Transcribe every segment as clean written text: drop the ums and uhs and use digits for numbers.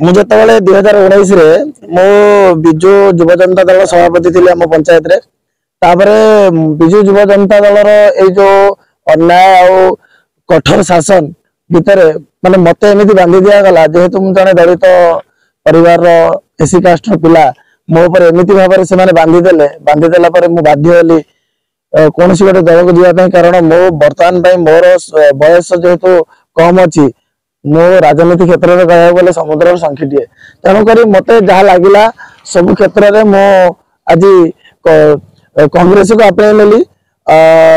ମୁଁ ଯେତେବେଳେ 2019 ମୁଁ ବିଜୁ ଯୁବ जनता दल सभापति थी आम पंचायत रे। तापरे विजु युव जनता दल जो अन्याय आ कठोर शासन भितर माने मते एमती बांधी दिया गला जेहेतु मु जने दलित परिवार एसी कास्ट पिला मो पर एमती भाव से बांधी देला पर मु बाध्य होली कौन सी गोटे दल को जीवाई कारण मो बर्तमान मोर बयस जेहेतु कम अच्छी मो राजनीति क्षेत्र में कह गले समुद्र संखीटे तेणुक मत जहाँ लगिला सब क्षेत्र में मो आज कांग्रेस को अपनाई नेली।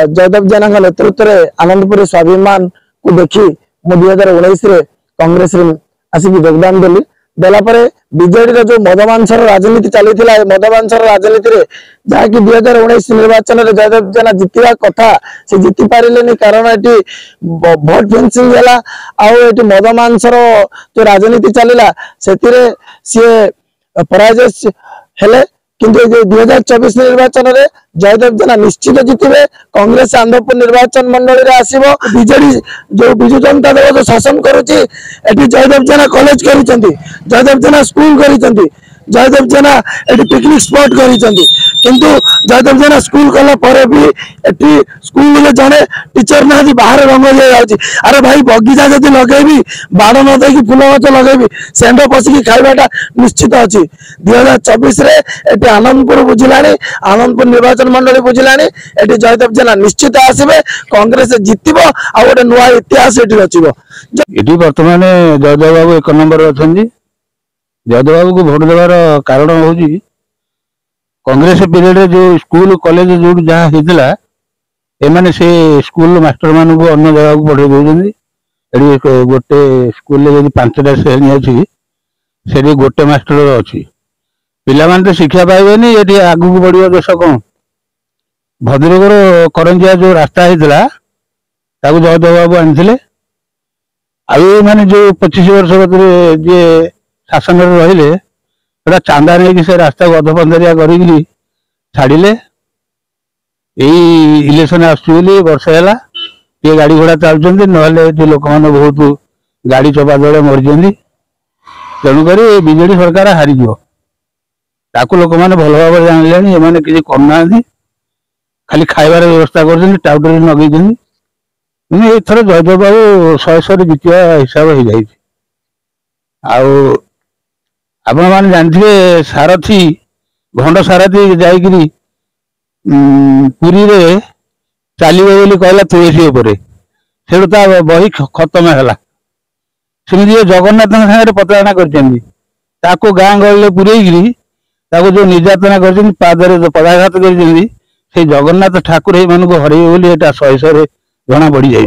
जयदेव जेना नेतृत्व में आनंदपुर स्वाभिमान को देखी मु 2019 कांग्रेस आसिक योगदान देली। देलापर बीजेडी जो मदमांसर राजनीति चली मदमांसर राजनीति रे जहाँकि 2019 निर्वाचन में जयदेव जेना जीतवा कथा से जीति पारे कारण ये भोट फेंसिंग है मदमांसर जो राजनीति चलला से सी पराजय हेले किंतु 2024 निर्वाचन में जयदेव जेना निश्चित जीतबे। कांग्रेस आनंदपुर निर्वाचन मंडल रे आसीबो। बीजेडी जो बिजु जनता दल जो शासन करुची एटी जयदेव जेना कॉलेज करिसेंती, जयदेव जेना स्कूल करिसेंती, जयदेव जेना एटी पिकनिक स्पॉट करिसेंती किंतु जयदेव जेना स्कूल कला पर भी एटी स्कूल में जने टीचर ना बाहर रंग दिया जाउची। अरे भाई बगीचा जदि लगेबी बाड़ न देकी फूल गछ लगेबी सेंड पसिकी खाइबाटा निश्चित अछि। 2024 रे एटी आनंदपुर बुझिलानी आनंदपुर निर्वाचन मंडली बुझिलानी एटी जयदेव जेना निश्चित आसीबे। कांग्रेस जितिबो आ गोटे नुआ इतिहास एटी रचिबो। एटी वर्तमान जयदेव बाबू 1 नंबर अछंदी। जयदेव बाबू को भोट देवार कारण होउची कांग्रेस पीरियड जो स्कूल कॉलेज जो जहाँ होता एमाने से स्कूल मास्टर मान को अन्य जगह को पढ़े दौरान। गोटे स्कूल जब 5टा श्रेणी अच्छी से गोटे मास्टर अच्छी पिला तो शिक्षा पाइबेनी ये आगू को बढ़िया देश कौन भद्रकर करंजिया जो रास्ता होता जयदेव बाबू आनी आने जो 25 वर्ष भर जी शासन रही चांदा नहीं से रास्ता को अधपंदरिया कर छाड़े। यही इलेक्शन आसुली वर्ष है ये गाड़ी घोड़ा चलुँच ना लोक मैंने बहुत गाड़ी चपा दल मरी तेणुक बीजेडी सरकार हारीज लोक मैंने भल भाव जान एम किसी करना खाली खाइबार व्यवस्था कर टाउटर लगे एथर जयदेव बाबू 100 जीतवा हिसाब हो जाए। आपण मैंने जानते सारथी घंड सारथी जाकरी पुरी रे चलिए बोली कहला तुलसी से बही खत्म है सेमती जगन्नाथ सागर प्रताड़ना कर गाँ गहली पुरैकी जो निर्यातना कर पादरे पदाघात कर जगन्नाथ ठाकुर ये हरइबे बोली 100 जना बढ़ी जाए।